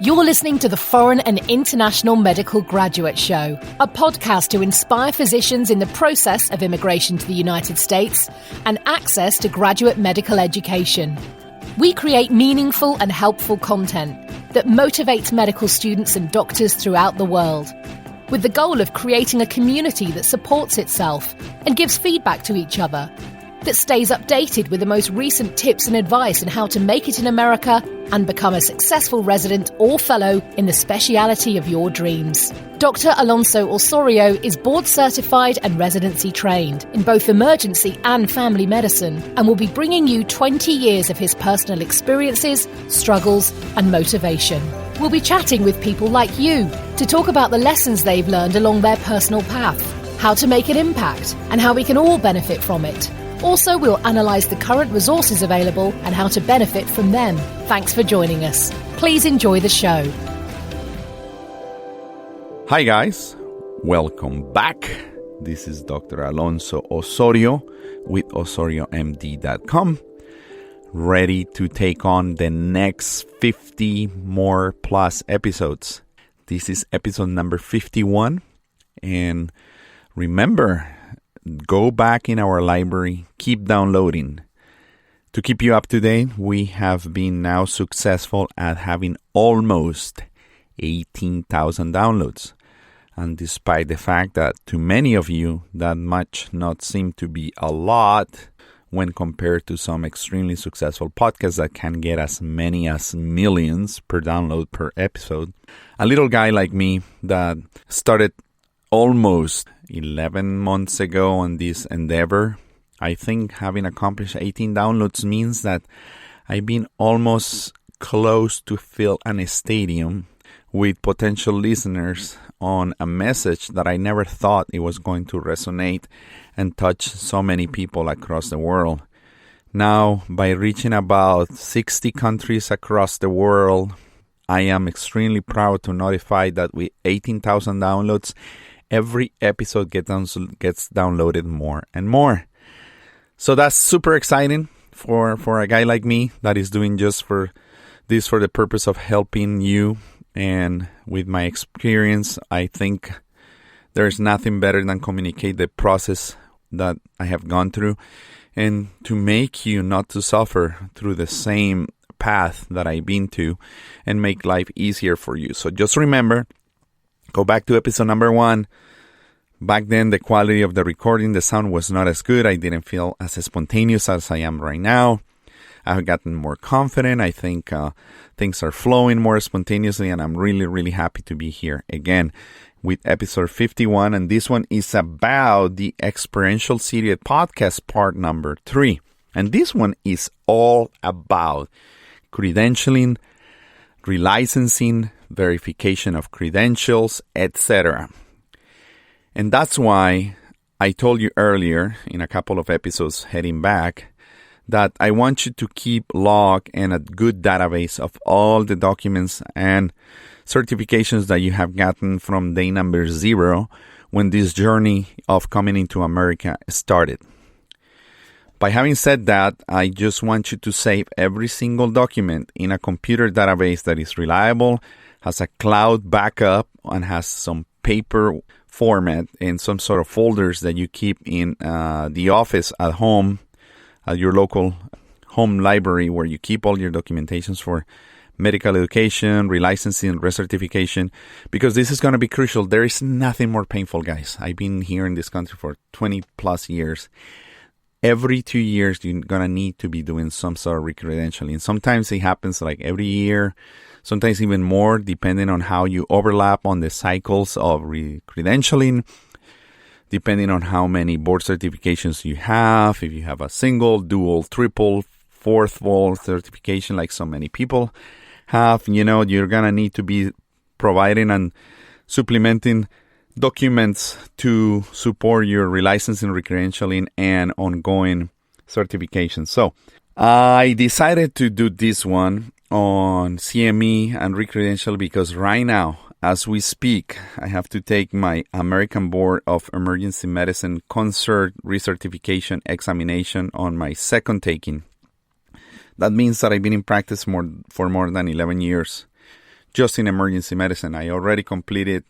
You're listening to the Foreign and International Medical Graduate Show, a podcast to inspire physicians in the process of immigration to the United States and access to graduate medical education. We create meaningful and helpful content that motivates medical students and doctors throughout the world, with the goal of creating a community that supports itself and gives feedback to each other, that stays updated with the most recent tips and advice on how to make it in America and become a successful resident or fellow in the speciality of your dreams. Dr. Alonso Osorio is board certified and residency trained in both emergency and family medicine and will be bringing you 20 years of his personal experiences, struggles, and motivation. We'll be chatting with people like you to talk about the lessons they've learned along their personal path, how to make an impact, and how we can all benefit from it. Also, we'll analyse the current resources available and how to benefit from them. Thanks for joining us. Please enjoy the show. Hi guys, welcome back. This is Dr. Alonso Osorio with OsorioMD.com, ready to take on the next 50 more plus episodes. This is episode number 51, and remember, go back in our library, keep downloading. To keep you up to date, we have been now successful at having almost 18,000 downloads. And despite the fact that to many of you, that much not seem to be a lot when compared to some extremely successful podcasts that can get as many as millions per download per episode. A little guy like me that started almost 11 months ago on this endeavor, I think having accomplished 18 downloads means that I've been almost close to fill a stadium with potential listeners on a message that I never thought it was going to resonate and touch so many people across the world. Now, by reaching about 60 countries across the world, I am extremely proud to notify that with 18,000 downloads, every episode gets downloaded more and more. So that's super exciting for a guy like me that is doing just for the purpose of helping you. And with my experience, I think there's nothing better than communicate the process that I have gone through and to make you not to suffer through the same path that I've been to and make life easier for you. So just remember, go back to episode number 1. Back then, the quality of the recording, the sound was not as good. I didn't feel as spontaneous as I am right now. I've gotten more confident. I think things are flowing more spontaneously, and I'm really, really happy to be here again with episode 51. And this one is about the Experiential Series podcast part number 3. And this one is all about credentialing, relicensing, verification of credentials, etc. And that's why I told you earlier in a couple of episodes heading back that I want you to keep log and a good database of all the documents and certifications that you have gotten from day number 0 when this journey of coming into America started. By having said that, I just want you to save every single document in a computer database that is reliable, has a cloud backup, and has some paper format and some sort of folders that you keep in the office at home, at your local home library where you keep all your documentations for medical education, relicensing, recertification, because this is going to be crucial. There is nothing more painful, guys. I've been here in this country for 20 plus years. Every 2 years, you're going to need to be doing some sort of re-credentialing. Sometimes it happens like every year, sometimes even more, depending on how you overlap on the cycles of re-credentialing, depending on how many board certifications you have, if you have a single, dual, triple, fourth board certification like so many people have, you're going to need to be providing and supplementing documents to support your relicensing, re-credentialing, and ongoing certification. So I decided to do this one on CME and Re-Credential because right now, as we speak, I have to take my American Board of Emergency Medicine Concert Recertification examination on my second taking. That means that I've been in practice for more than 11 years. just in emergency medicine. I already completed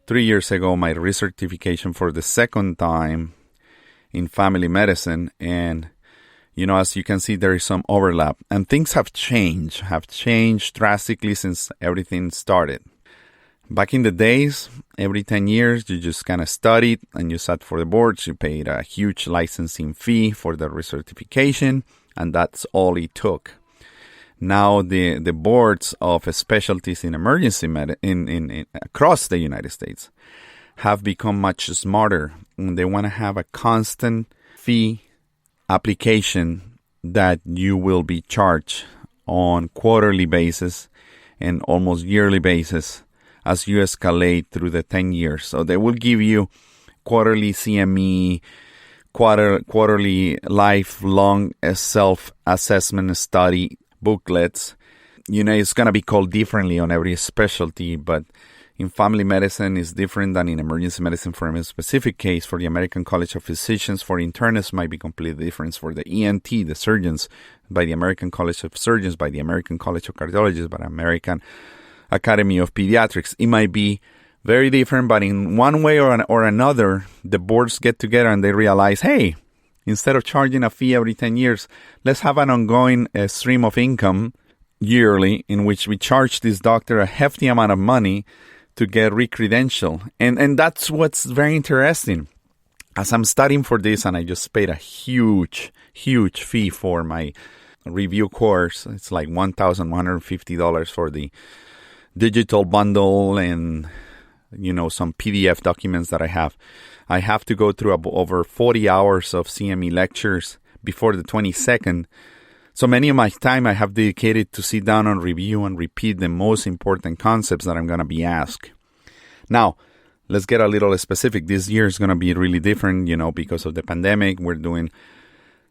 3 years ago my recertification for the second time in family medicine. And, as you can see, there is some overlap. And things have changed drastically since everything started. Back in the days, every 10 years, you just kind of studied and you sat for the boards. You paid a huge licensing fee for the recertification, and that's all it took. Now the boards of specialties in emergency medicine across the United States have become much smarter. They want to have a constant fee application that you will be charged on quarterly basis and almost yearly basis as you escalate through the 10 years. So they will give you quarterly CME, quarterly lifelong self-assessment study booklets. It's going to be called differently on every specialty, but in family medicine is different than in emergency medicine for a specific case. For the American College of Physicians, for internists might be completely different. For the ENT, the surgeons, by the American College of Surgeons, by the American College of Cardiologists, by the American Academy of Pediatrics. It might be very different, but in one way or another, the boards get together and they realize, hey, instead of charging a fee every 10 years, let's have an ongoing stream of income yearly in which we charge this doctor a hefty amount of money to get re-credentialed. And that's what's very interesting. As I'm studying for this, and I just paid a huge fee for my review course. It's like $1,150 for the digital bundle and, some PDF documents that I have. I have to go through over 40 hours of CME lectures before the 22nd. So many of my time I have dedicated to sit down and review and repeat the most important concepts that I'm going to be asked. Now, let's get a little specific. This year is going to be really different, because of the pandemic. We're doing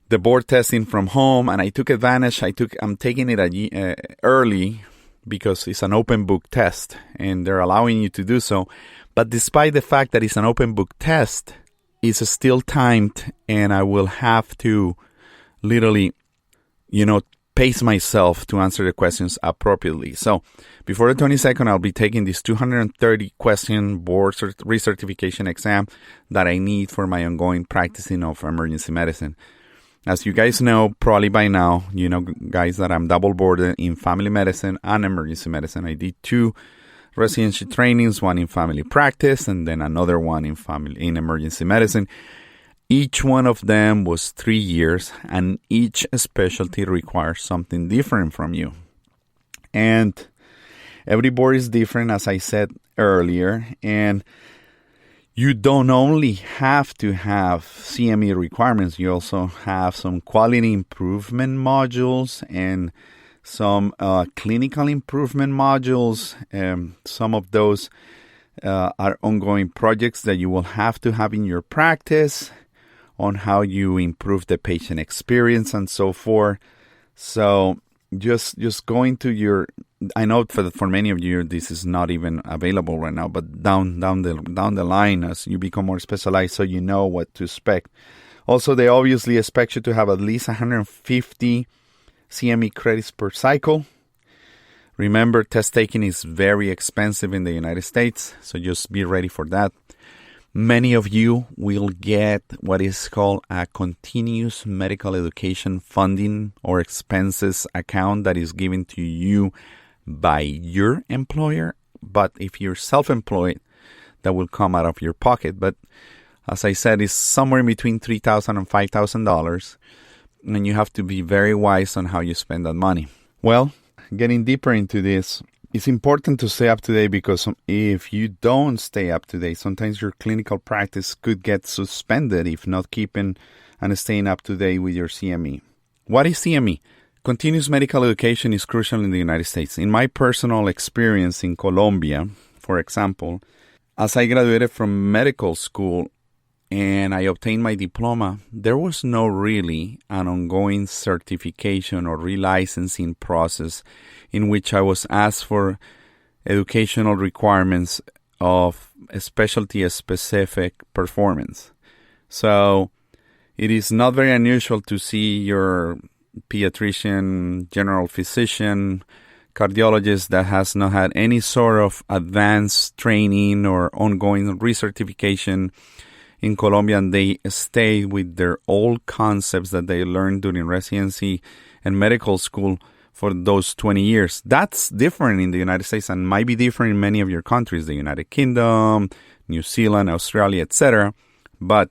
the board testing from home, and I took advantage. I'm taking it early because it's an open book test, and they're allowing you to do so. But despite the fact that it's an open book test, it's still timed, and I will have to literally, pace myself to answer the questions appropriately. So before the 22nd, I'll be taking this 230 question board recertification exam that I need for my ongoing practicing of emergency medicine. As you guys know, probably by now, guys, that I'm double boarded in family medicine and emergency medicine. I did 2 residency trainings, one in family practice and then another one in emergency medicine. Each one of them was 3 years, and each specialty requires something different from you. And every board is different, as I said earlier, and you don't only have to have CME requirements, you also have some quality improvement modules and some clinical improvement modules. Some of those are ongoing projects that you will have to have in your practice on how you improve the patient experience and so forth. So just going to your, I know for many of you this is not even available right now, but down the line as you become more specialized, so you know what to expect. Also, they obviously expect you to have at least 150 CME credits per cycle. Remember, test taking is very expensive in the United States, so just be ready for that. Many of you will get what is called a continuous medical education funding or expenses account that is given to you by your employer. But if you're self-employed, that will come out of your pocket. But as I said, it's somewhere in between $3,000 and $5,000. And you have to be very wise on how you spend that money. Well, getting deeper into this, it's important to stay up to date, because if you don't stay up to date, sometimes your clinical practice could get suspended if not keeping and staying up to date with your CME. What is CME? Continuous medical education is crucial in the United States. In my personal experience in Colombia, for example, as I graduated from medical school and I obtained my diploma, there was no really an ongoing certification or relicensing process in which I was asked for educational requirements of a specialty-specific performance. So it is not very unusual to see your pediatrician, general physician, cardiologist that has not had any sort of advanced training or ongoing recertification in Colombia, and they stay with their old concepts that they learned during residency and medical school for those 20 years. That's different in the United States and might be different in many of your countries, the United Kingdom, New Zealand, Australia, etc. But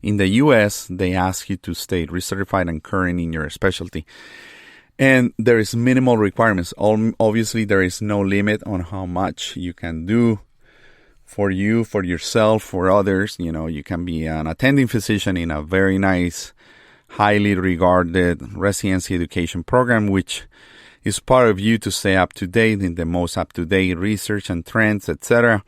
in the U.S., they ask you to stay recertified and current in your specialty. And there is minimal requirements. Obviously, there is no limit on how much you can do for you, for yourself, for others. You know, you can be an attending physician in a very nice, highly regarded residency education program, which is part of you to stay up to date in the most up-to-date research and trends, etc.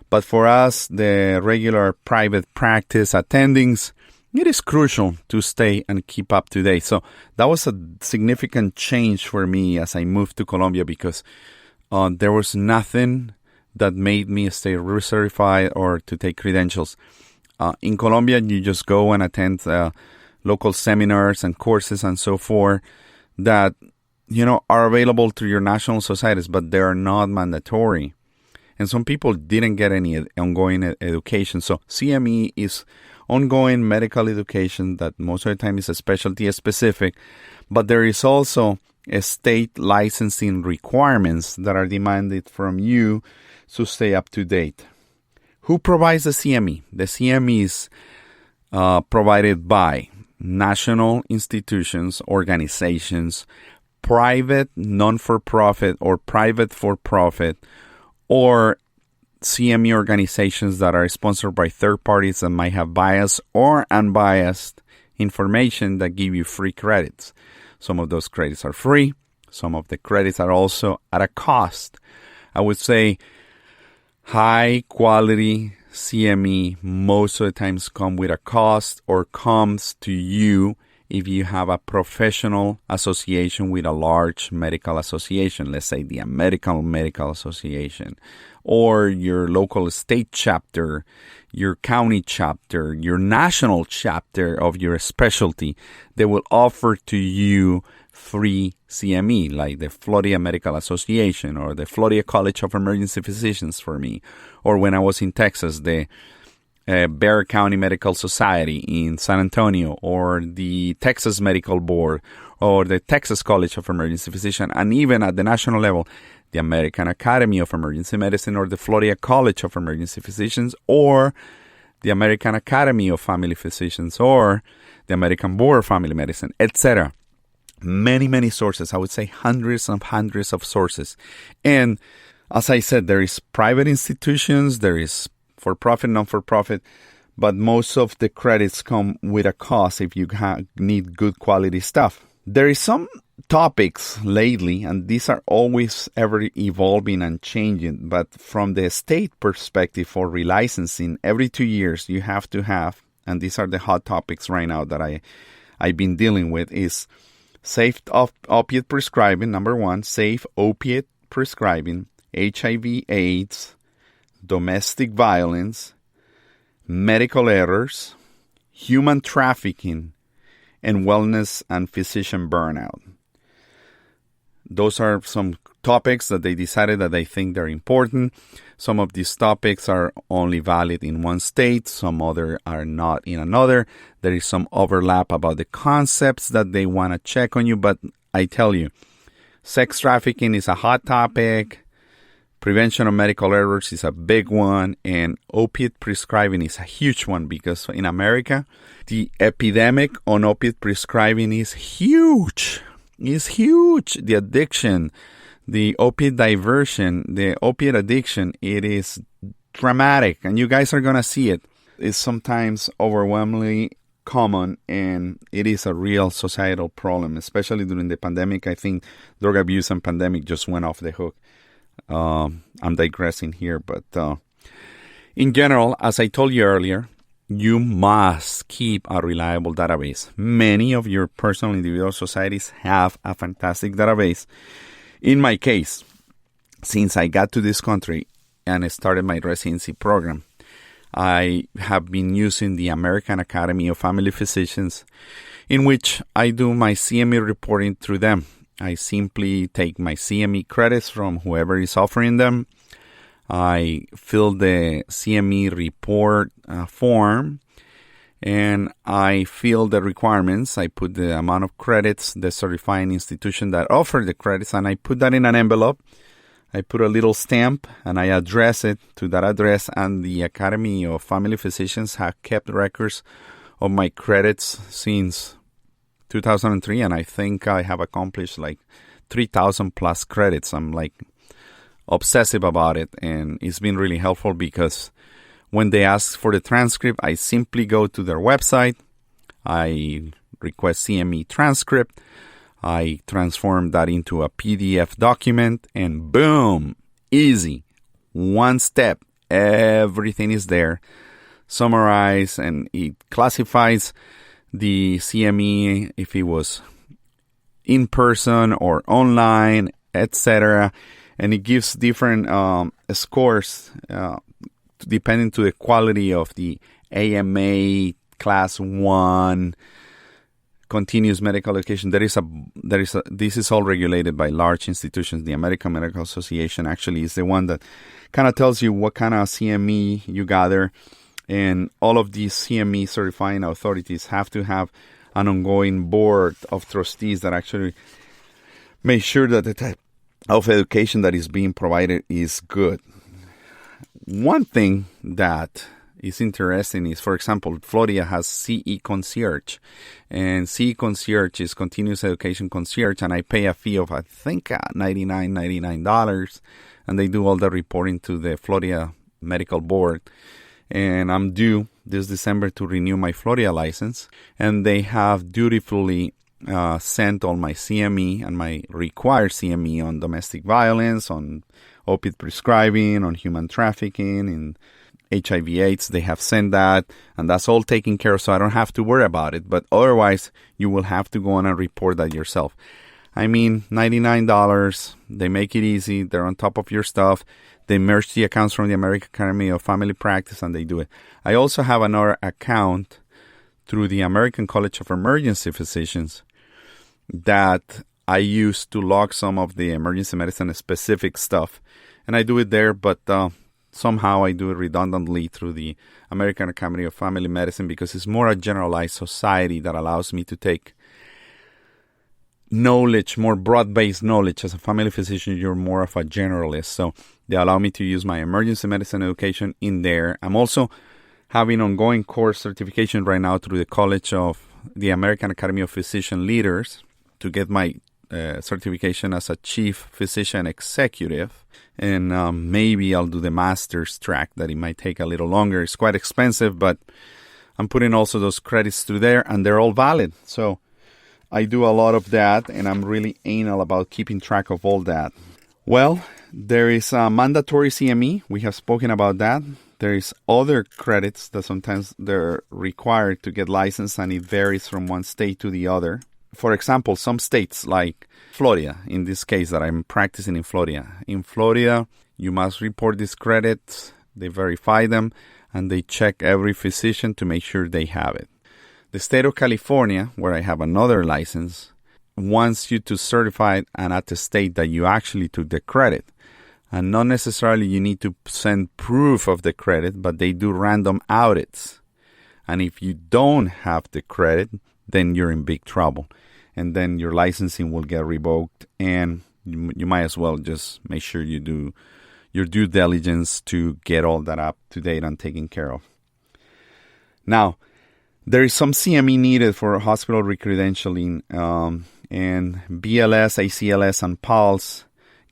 But for us, the regular private practice attendings, it is crucial to stay and keep up to date. So that was a significant change for me as I moved to Colombia, because there was nothing that made me stay recertified or to take credentials. In Colombia, you just go and attend local seminars and courses and so forth that, you know, are available through your national societies, but they are not mandatory. And some people didn't get any ongoing education. So CME is ongoing medical education that most of the time is a specialty specific, but there is also a state licensing requirements that are demanded from you to stay up to date. Who provides the CME? The CME is provided by national institutions, organizations, private non-for-profit or private for-profit, or CME organizations that are sponsored by third parties that might have biased or unbiased information that give you free credits. Some of those credits are free. Some of the credits are also at a cost. I would say high quality CME most of the times come with a cost or comes to you if you have a professional association with a large medical association, let's say the American Medical Association, or your local state chapter, your county chapter, your national chapter of your specialty. They will offer to you free CME, like the Florida Medical Association or the Florida College of Emergency Physicians for me. Or when I was in Texas, the Bexar County Medical Society in San Antonio, or the Texas Medical Board, or the Texas College of Emergency Physicians, and even at the national level, the American Academy of Emergency Medicine, or the Florida College of Emergency Physicians, or the American Academy of Family Physicians, or the American Board of Family Medicine, etc. Many, many sources. I would say hundreds of sources. And as I said, there is private institutions, there is for-profit, non-for-profit, but most of the credits come with a cost if you need good quality stuff. There is some topics lately, and these are always ever evolving and changing, but from the state perspective for relicensing, every 2 years you have to have, and these are the hot topics right now that I've been dealing with, is safe opiate prescribing, number one, safe opiate prescribing, HIV/AIDS, domestic violence, medical errors, human trafficking, and wellness and physician burnout. Those are some topics that they decided that they think they're important. Some of these topics are only valid in one state. Some other are not in another. There is some overlap about the concepts that they want to check on you. But I tell you, sex trafficking is a hot topic. Prevention of medical errors is a big one, and opiate prescribing is a huge one, because in America, the epidemic on opiate prescribing is huge. It's huge. The addiction, the opiate diversion, the opiate addiction, it is dramatic, and you guys are going to see it. It's sometimes overwhelmingly common, and it is a real societal problem, especially during the pandemic. I think drug abuse and pandemic just went off the hook. I'm digressing here, but in general, as I told you earlier, you must keep a reliable database. Many of your personal individual societies have a fantastic database. In my case, since I got to this country and started my residency program, I have been using the American Academy of Family Physicians, in which I do my CME reporting through them. I simply take my CME credits from whoever is offering them. I fill the CME report form, and I fill the requirements. I put the amount of credits, the certifying institution that offered the credits, and I put that in an envelope. I put a little stamp, and I address it to that address, and the Academy of Family Physicians have kept records of my credits since 2003, and I think I have accomplished like 3,000 plus credits. I'm like obsessive about it, and it's been really helpful because when they ask for the transcript, I simply go to their website, I request CME transcript, I transform that into a PDF document, and boom, easy, one step, everything is there, summarized, and it classifies the CME if it was in person or online, etc., and it gives different scores depending to the quality of the AMA Class 1 continuous medical education. This is all regulated by large institutions. The American Medical Association actually is the one that kind of tells you what kind of CME you gather, and all of these CME certifying authorities have to have an ongoing board of trustees that actually make sure that the type of education that is being provided is good. One thing that is interesting is, for example, Florida has CE Concierge, and CE Concierge is Continuous Education Concierge, and I pay a fee of, I think, $99, and they do all the reporting to the Florida Medical Board, and I'm due this December to renew my Florida license, and they have dutifully sent all my CME and my required CME on domestic violence, on opiate prescribing, on human trafficking, in HIV/AIDS. They have sent that, and that's all taken care of, so I don't have to worry about it. But otherwise, you will have to go on and report that yourself. I mean, $99, they make it easy, they're on top of your stuff, they merge the accounts from the American Academy of Family Practice, and they do it. I also have another account through the American College of Emergency Physicians that I use to log some of the emergency medicine specific stuff. And I do it there, but somehow I do it redundantly through the American Academy of Family Medicine because it's more a generalized society that allows me to take knowledge, more broad-based knowledge. As a family physician, you're more of a generalist. So they allow me to use my emergency medicine education in there. I'm also having ongoing course certification right now through the College of the American Academy of Physician Leaders to get my certification as a chief physician executive. And maybe I'll do the master's track that it might take a little longer. It's quite expensive, but I'm putting also those credits through there, and they're all valid. So I do a lot of that, and I'm really anal about keeping track of all that. Well, there is a mandatory CME. We have spoken about that. There is other credits that sometimes they're required to get licensed, and it varies from one state to the other. For example, some states like Florida, in this case that I'm practicing in Florida. In Florida, you must report these credits, they verify them, and they check every physician to make sure they have it. The state of California, where I have another license, wants you to certify and attestate that you actually took the credit. And not necessarily you need to send proof of the credit, but they do random audits. And if you don't have the credit, then you're in big trouble. And then your licensing will get revoked, and you might as well just make sure you do your due diligence to get all that up to date and taken care of. Now, there is some CME needed for hospital recredentialing, and BLS, ACLS, and PALS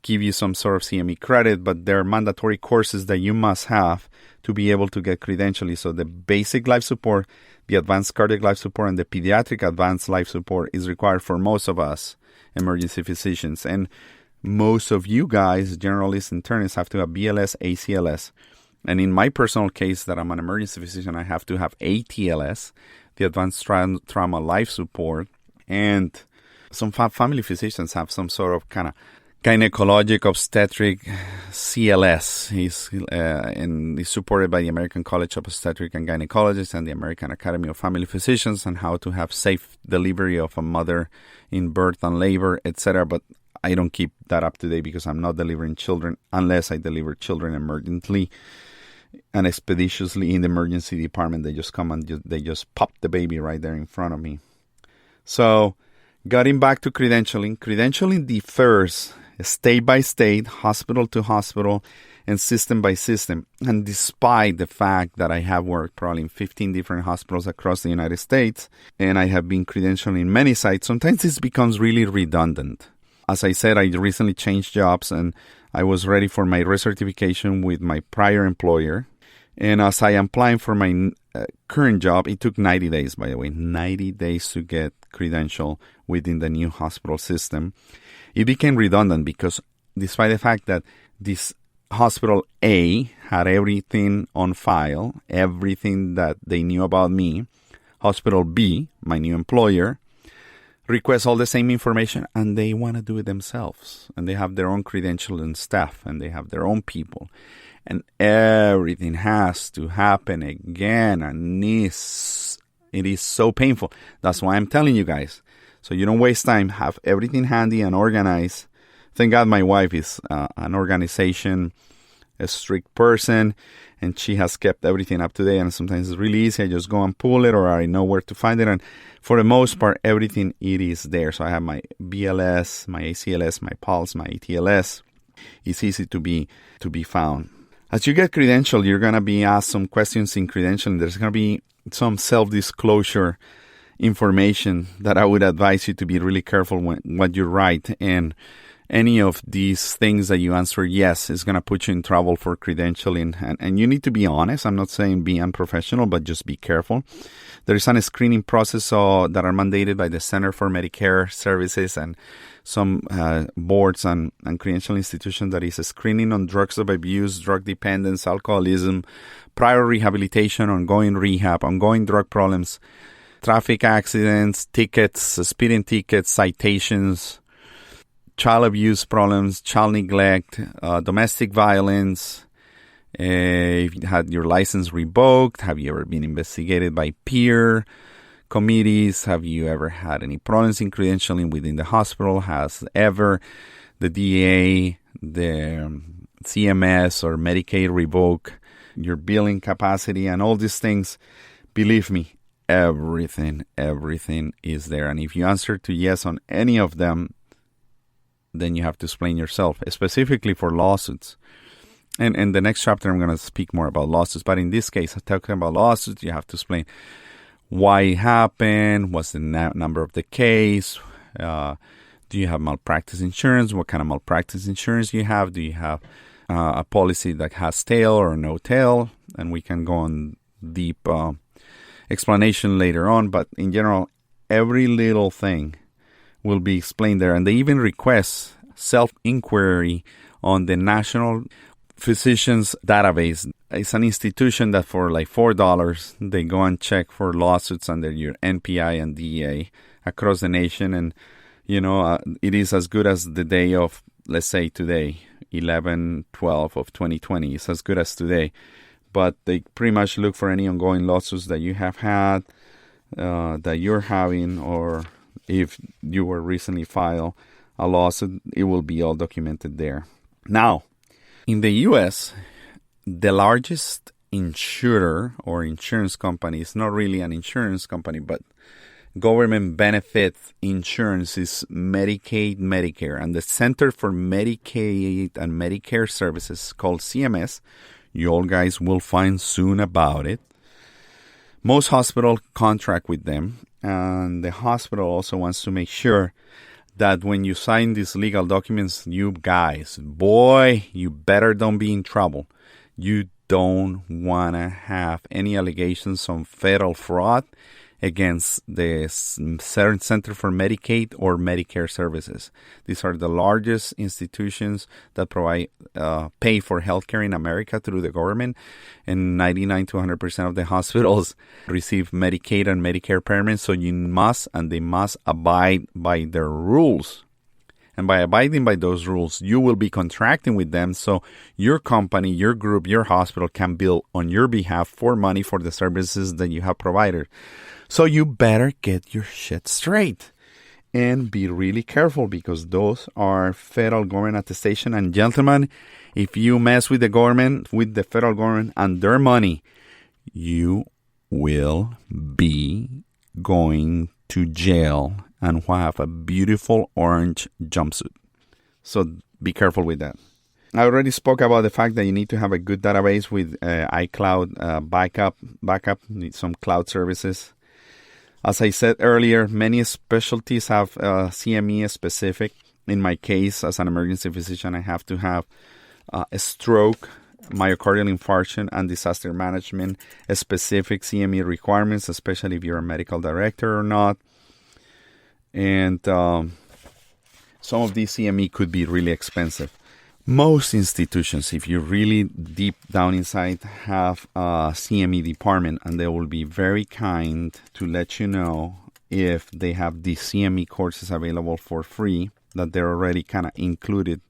give you some sort of CME credit, but they're mandatory courses that you must have to be able to get credentialing. So the basic life support, the advanced cardiac life support, and the pediatric advanced life support is required for most of us emergency physicians. And most of you guys, generalists and internists, have to have BLS, ACLS. And in my personal case, that I'm an emergency physician, I have to have ATLS, the advanced trauma life support. And some family physicians have some sort of kind of gynecologic obstetric CLS. He's supported by the American College of Obstetric and Gynecologists and the American Academy of Family Physicians on how to have safe delivery of a mother in birth and labor, etc. But I don't keep that up to date because I'm not delivering children unless I deliver children emergently and expeditiously in the emergency department. They just come and they just pop the baby right there in front of me. So, getting back to credentialing. Credentialing differs state by state, hospital to hospital, and system by system. And despite the fact that I have worked probably in 15 different hospitals across the United States, and I have been credentialing many sites, sometimes this becomes really redundant. As I said, I recently changed jobs, and I was ready for my recertification with my prior employer. And as I am applying for my current job, it took 90 days, by the way, 90 days to get credential within the new hospital system. It became redundant because despite the fact that this hospital A had everything on file, everything that they knew about me, hospital B, my new employer, requests all the same information, and they want to do it themselves. And they have their own credential and staff, and they have their own people. And everything has to happen again, and it is so painful. That's why I'm telling you guys. So you don't waste time. Have everything handy and organized. Thank God my wife is an organization, a strict person, and she has kept everything up to date. And sometimes it's really easy. I just go and pull it, or I know where to find it. And for the most part, everything, it is there. So I have my BLS, my ACLS, my PULSE, my ATLS. It's easy to be found. As you get credentialed, you're going to be asked some questions in credentialing. There's going to be some self-disclosure information that I would advise you to be really careful what you write. And any of these things that you answer yes is going to put you in trouble for credentialing. And you need to be honest. I'm not saying be unprofessional, but just be careful. There is a screening process that are mandated by the Center for Medicare Services and some boards and credential institutions that is a screening on drugs of abuse, drug dependence, alcoholism, prior rehabilitation, ongoing rehab, ongoing drug problems, traffic accidents, tickets, speeding tickets, citations, child abuse problems, child neglect, domestic violence. If you had your license revoked, have you ever been investigated by peer committees? Have you ever had any problems in credentialing within the hospital? Has ever the DEA, the CMS, or Medicaid revoke your billing capacity and all these things? Believe me, everything is there. And if you answer to yes on any of them, then you have to explain yourself, specifically for lawsuits. And in the next chapter, I'm going to speak more about lawsuits. But in this case, talking about lawsuits, you have to explain why it happened, what's the number of the case, do you have malpractice insurance, what kind of malpractice insurance you have, do you have a policy that has tail or no tail, and we can go on deep explanation later on. But in general, every little thing will be explained there. And they even request self-inquiry on the National Physicians Database. It's an institution that for like $4, they go and check for lawsuits under your NPI and DEA across the nation. And, it is as good as the day of, let's say today, 11/12 of 2020. It's as good as today. But they pretty much look for any ongoing lawsuits that you have had, that you're having, or if you were recently filed a lawsuit, it will be all documented there. Now, in the U.S., the largest insurer or insurance company is not really an insurance company, but government benefit insurance is Medicaid, Medicare. And the Center for Medicaid and Medicare Services, called CMS, you all guys will find soon about it. Most hospitals contract with them, and the hospital also wants to make sure that when you sign these legal documents, you guys, boy, you better don't be in trouble. You don't want to have any allegations on federal fraud against the Center for Medicaid or Medicare Services. These are the largest institutions that provide pay for healthcare in America through the government, and 99 to 100% of the hospitals receive Medicaid and Medicare payments. So you must, and they must abide by their rules. And by abiding by those rules, you will be contracting with them so your company, your group, your hospital can bill on your behalf for money for the services that you have provided. So you better get your shit straight and be really careful because those are federal government attestation. And gentlemen, if you mess with the government, with the federal government and their money, you will be going to jail and have a beautiful orange jumpsuit. So be careful with that. I already spoke about the fact that you need to have a good database with iCloud backup, need some cloud services. As I said earlier, many specialties have CME specific. In my case, as an emergency physician, I have to have a stroke, myocardial infarction, and disaster management specific CME requirements, especially if you're a medical director or not. And some of these CME could be really expensive. Most institutions, if you're really deep down inside, have a CME department, and they will be very kind to let you know if they have these CME courses available for free, that they're already kind of included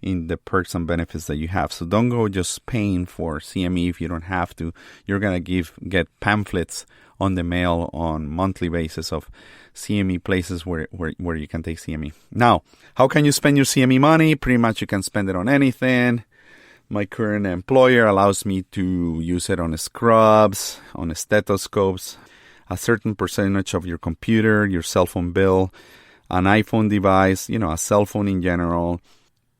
in the perks and benefits that you have. So don't go just paying for CME if you don't have to. You're going to get pamphlets on the mail on monthly basis of CME places where you can take CME. Now, how can you spend your CME money? Pretty much you can spend it on anything. My current employer allows me to use it on scrubs, on stethoscopes, a certain percentage of your computer, your cell phone bill, an iPhone device, a cell phone in general.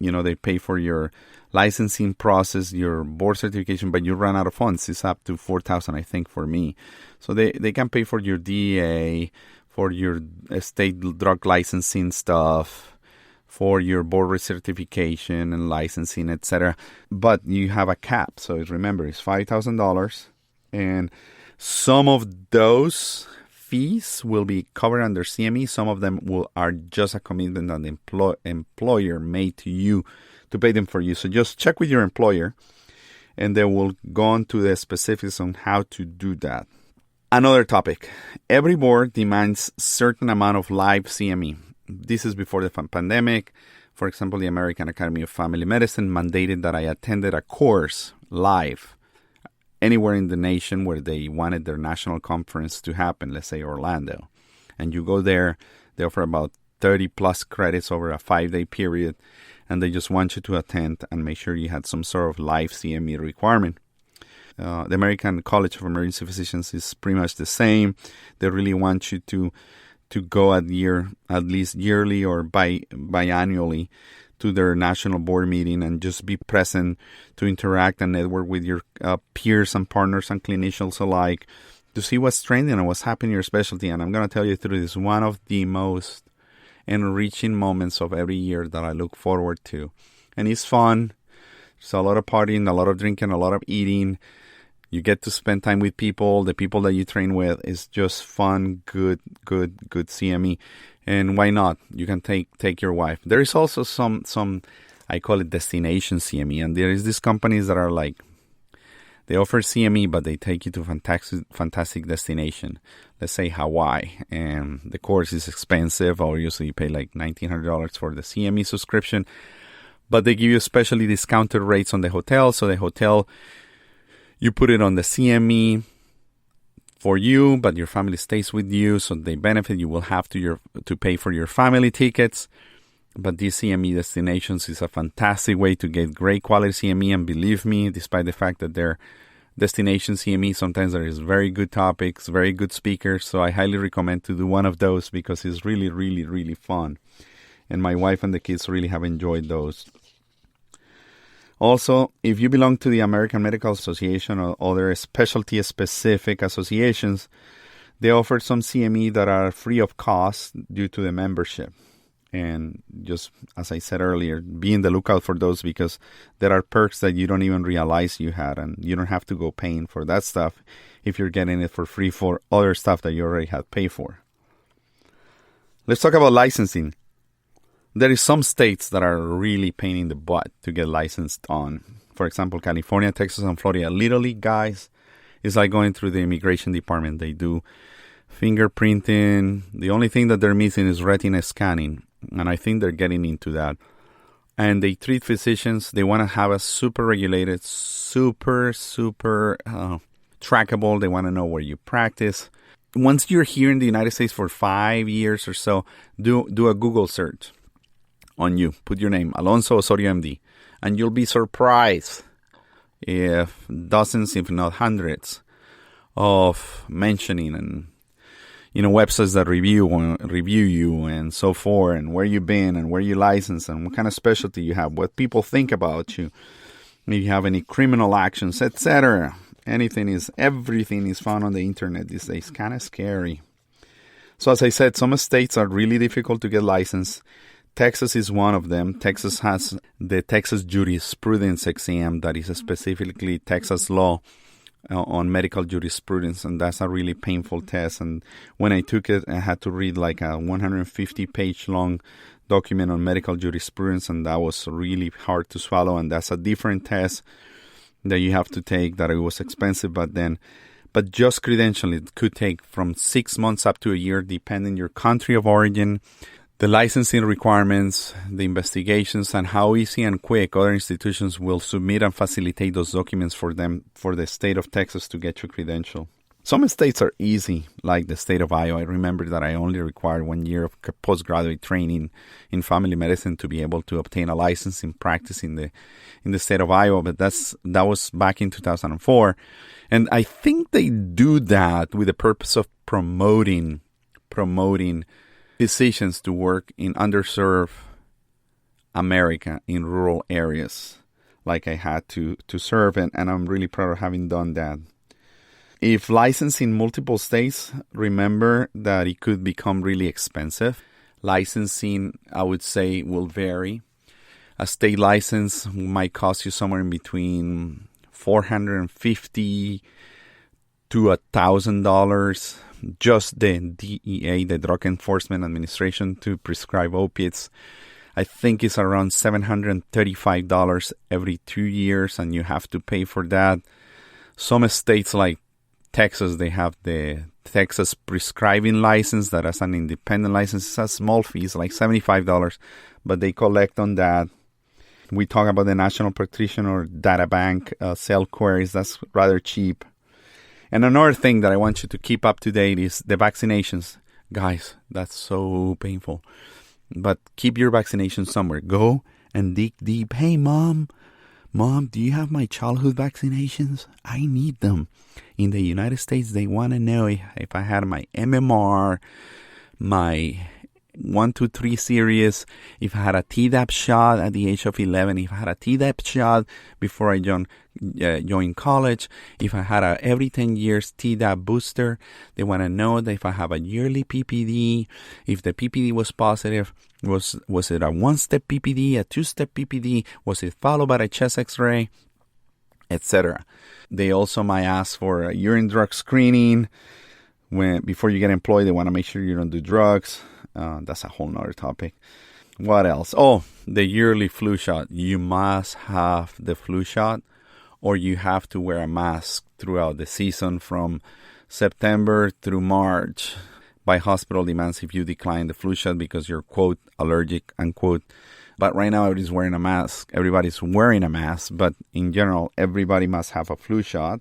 They pay for your licensing process, your board certification, but you run out of funds. It's up to $4,000, I think, for me. So they can pay for your DEA, for your state drug licensing stuff, for your board recertification and licensing, etc. But you have a cap. So remember, it's $5,000. And some of those fees will be covered under CME. Some of them are just a commitment that the employer made to you to pay them for you. So just check with your employer, and they will go on to the specifics on how to do that. Another topic. Every board demands certain amount of live CME. This is before the pandemic. For example, the American Academy of Family Medicine mandated that I attended a course live anywhere in the nation where they wanted their national conference to happen, let's say Orlando. And you go there, they offer about 30 plus credits over a 5-day period, and they just want you to attend and make sure you had some sort of live CME requirement. The American College of Emergency Physicians is pretty much the same. They really want you to go at least yearly or biannually to their national board meeting and just be present to interact and network with your peers and partners and clinicians alike to see what's trending and what's happening in your specialty. And I'm going to tell you through this, one of the most enriching moments of every year that I look forward to. And it's fun. There's a lot of partying, a lot of drinking, a lot of eating. You get to spend time with people. The people that you train with is just fun, good CME. And why not? You can take your wife. There is also some I call it destination CME. And there is these companies that are like, they offer CME, but they take you to fantastic destination. Let's say Hawaii. And the course is expensive. Obviously, you pay like $1,900 for the CME subscription. But they give you especially discounted rates on the hotel. So the hotel, you put it on the CME for you, but your family stays with you. So they benefit. You will have to pay for your family tickets. But these CME destinations is a fantastic way to get great quality CME. And believe me, despite the fact that they're destination CME, sometimes there is very good topics, very good speakers. So I highly recommend to do one of those because it's really, really, really fun. And my wife and the kids really have enjoyed those. Also, if you belong to the American Medical Association or other specialty-specific associations, they offer some CME that are free of cost due to the membership. And just as I said earlier, be in the lookout for those because there are perks that you don't even realize you had, and you don't have to go paying for that stuff if you're getting it for free for other stuff that you already had paid for. Let's talk about licensing. There is some states that are really pain in the butt to get licensed on. For example, California, Texas, and Florida. Literally, guys, it's like going through the immigration department. They do fingerprinting. The only thing that they're missing is retina scanning. And I think they're getting into that. And they treat physicians. They want to have a super regulated, super trackable. They want to know where you practice. Once you're here in the United States for 5 years or so, do a Google search on you. Put your name, Alonso Osorio MD. And you'll be surprised if dozens, if not hundreds, of mentioning and websites that review you and so forth, and where you've been and where you licensed and what kind of specialty you have, what people think about you, if you have any criminal actions, etc. Everything is found on the internet these days. Kind of scary. So as I said, some states are really difficult to get licensed. Texas is one of them. Texas has the Texas jurisprudence exam that is specifically Texas law on medical jurisprudence, and that's a really painful test. And when I took it, I had to read like a 150-page long document on medical jurisprudence, and that was really hard to swallow. And that's a different test that you have to take. That it was expensive, but just credentialing, it could take from 6 months up to a year, depending your country of origin, the licensing requirements, the investigations, and how easy and quick other institutions will submit and facilitate those documents for them, for the state of Texas to get your credential. Some states are easy, like the state of Iowa. I remember that I only required 1 year of postgraduate training in family medicine to be able to obtain a license in practice in the state of Iowa, but that was back in 2004. And I think they do that with the purpose of promoting physicians to work in underserved America, in rural areas, like I had to serve, and I'm really proud of having done that. If licensed in multiple states, remember that it could become really expensive. Licensing, I would say, will vary. A state license might cost you somewhere in between $450 to $1,000. Just the DEA, the Drug Enforcement Administration, to prescribe opiates, I think it's around $735 every 2 years, and you have to pay for that. Some states like Texas, they have the Texas prescribing license that as an independent license. It's a small fee, it's like $75, but they collect on that. We talk about the National Practitioner Data Bank cell queries. That's rather cheap. And another thing that I want you to keep up to date is the vaccinations. Guys, that's so painful. But keep your vaccinations somewhere. Go and dig deep. Hey, Mom, do you have my childhood vaccinations? I need them. In the United States, they want to know if I had my MMR, my 1, 2, 3 series, if I had a Tdap shot at the age of 11, if I had a Tdap shot before I joined college, if I had a every 10 years Tdap booster. They want to know that if I have a yearly PPD, if the PPD was positive, was it a 1-step PPD, a 2-step PPD, was it followed by a chest x-ray, etc. They also might ask for a urine drug screening. Before you get employed, they want to make sure you don't do drugs. That's a whole nother topic. What else? Oh, the yearly flu shot. You must have the flu shot, or you have to wear a mask throughout the season from September through March by hospital demands if you decline the flu shot because you're, quote, allergic, unquote. But right now, everybody's wearing a mask. Everybody's wearing a mask. But in general, everybody must have a flu shot.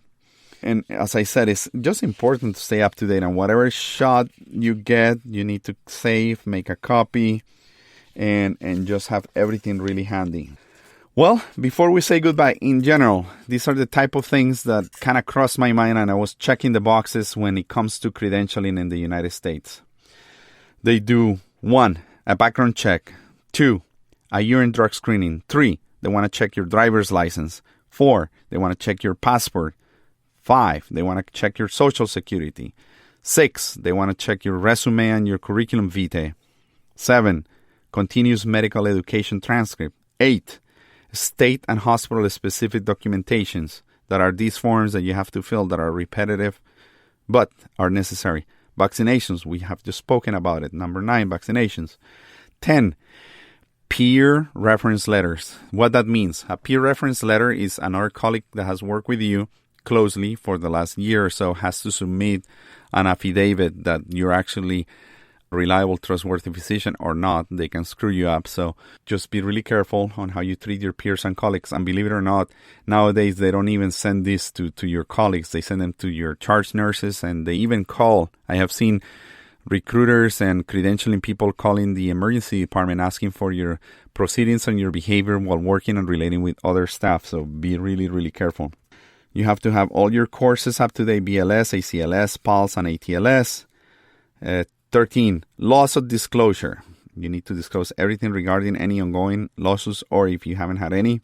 And as I said, it's just important to stay up to date on whatever shot you get. You need to save, make a copy, and just have everything really handy. Well, before we say goodbye, in general, these are the type of things that kind of crossed my mind, and I was checking the boxes when it comes to credentialing in the United States. They do 1, a background check. 2, a urine drug screening. 3, they want to check your driver's license. 4, they want to check your passport. 5, they want to check your social security. 6, they want to check your resume and your curriculum vitae. 7, continuous medical education transcript. 8, state and hospital specific documentations that are these forms that you have to fill that are repetitive but are necessary. Vaccinations, we have just spoken about it. Number 9, vaccinations. 10, peer reference letters. What that means, a peer reference letter is another colleague that has worked with you closely for the last year or so has to submit an affidavit that you're actually reliable, trustworthy physician or not, they can screw you up. So just be really careful on how you treat your peers and colleagues. And believe it or not, nowadays they don't even send this to your colleagues. They send them to your charge nurses, and they even call. I have seen recruiters and credentialing people calling the emergency department asking for your proceedings and your behavior while working and relating with other staff. So be really, really careful. You have to have all your courses up to date: BLS, ACLS, PALS, and ATLS. 13, loss of disclosure. You need to disclose everything regarding any ongoing lawsuits, or if you haven't had any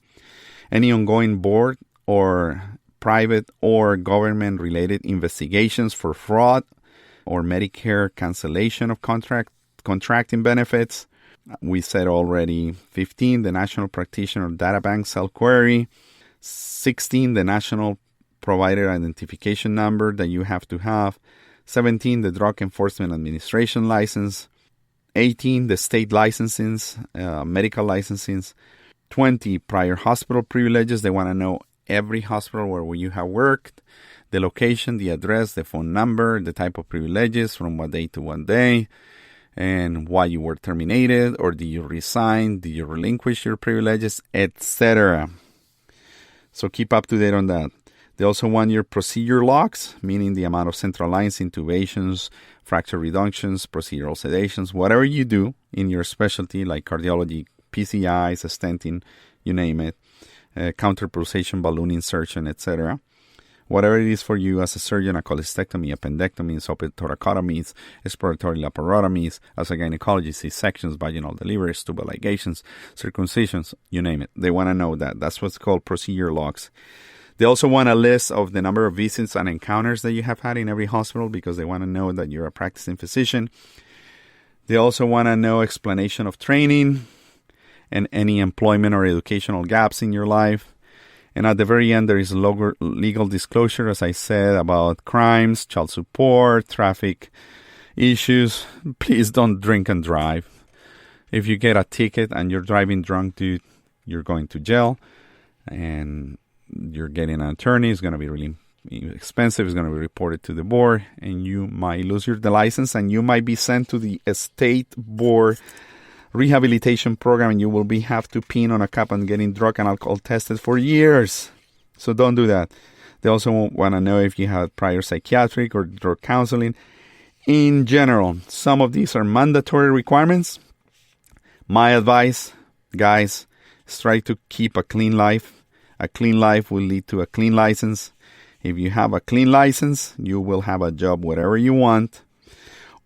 ongoing board or private or government-related investigations for fraud or Medicare cancellation of contracting benefits. We said already. 15, the National Practitioner Data Bank self-query. 16, the National Provider Identification Number that you have to have. 17, the Drug Enforcement Administration license. 18, the state licensings, medical licensings. 20, prior hospital privileges. They want to know every hospital where you have worked, the location, the address, the phone number, the type of privileges, from what day to what day, and why you were terminated, or did you resign, did you relinquish your privileges, etc. So keep up to date on that. They also want your procedure logs, meaning the amount of central lines, intubations, fracture reductions, procedural sedations, whatever you do in your specialty, like cardiology, PCIs, stenting, you name it, counterpulsation, balloon insertion, etc. Whatever it is for you as a surgeon: a cholecystectomy, appendectomies, open thoracotomies, exploratory laparotomies, as a gynecologist, C-sections, vaginal deliveries, tubal ligations, circumcisions, you name it. They want to know that. That's what's called procedure logs. They also want a list of the number of visits and encounters that you have had in every hospital, because they want to know that you're a practicing physician. They also want to know explanation of training and any employment or educational gaps in your life. And at the very end, there is legal disclosure, as I said, about crimes, child support, traffic issues. Please don't drink and drive. If you get a ticket and you're driving drunk, dude, you're going to jail. And you're getting an attorney. It's going to be really expensive. It's going to be reported to the board, and you might lose the license, and you might be sent to the state board rehabilitation program, and you will have to pee on a cup and getting drug and alcohol tested for years. So don't do that. They also want to know if you have prior psychiatric or drug counseling. In general, some of these are mandatory requirements. My advice, guys, is try to keep a clean life. A clean life will lead to a clean license. If you have a clean license, you will have a job whatever you want,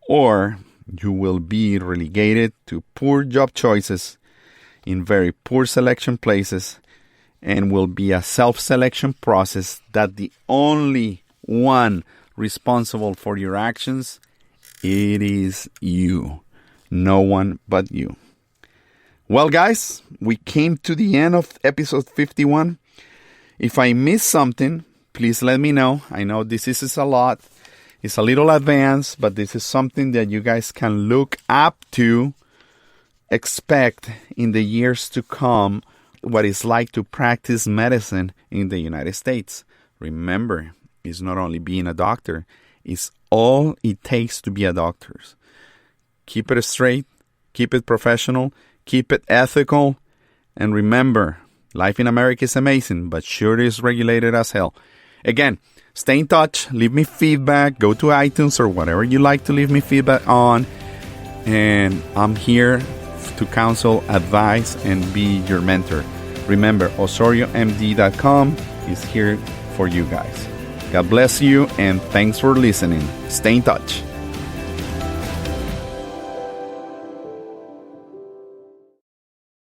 or you will be relegated to poor job choices in very poor selection places, and will be a self-selection process that the only one responsible for your actions, it is you. No one but you. Well, guys, we came to the end of episode 51. If I missed something, please let me know. I know this is a lot. It's a little advanced, but this is something that you guys can look up to, expect in the years to come, what it's like to practice medicine in the United States. Remember, it's not only being a doctor, it's all it takes to be a doctor. Keep it straight, keep it professional, keep it ethical, and remember, life in America is amazing, but sure is regulated as hell. Again, stay in touch, leave me feedback, go to iTunes or whatever you like to leave me feedback on, and I'm here to counsel, advise, and be your mentor. Remember, OsorioMD.com is here for you guys. God bless you, and thanks for listening. Stay in touch.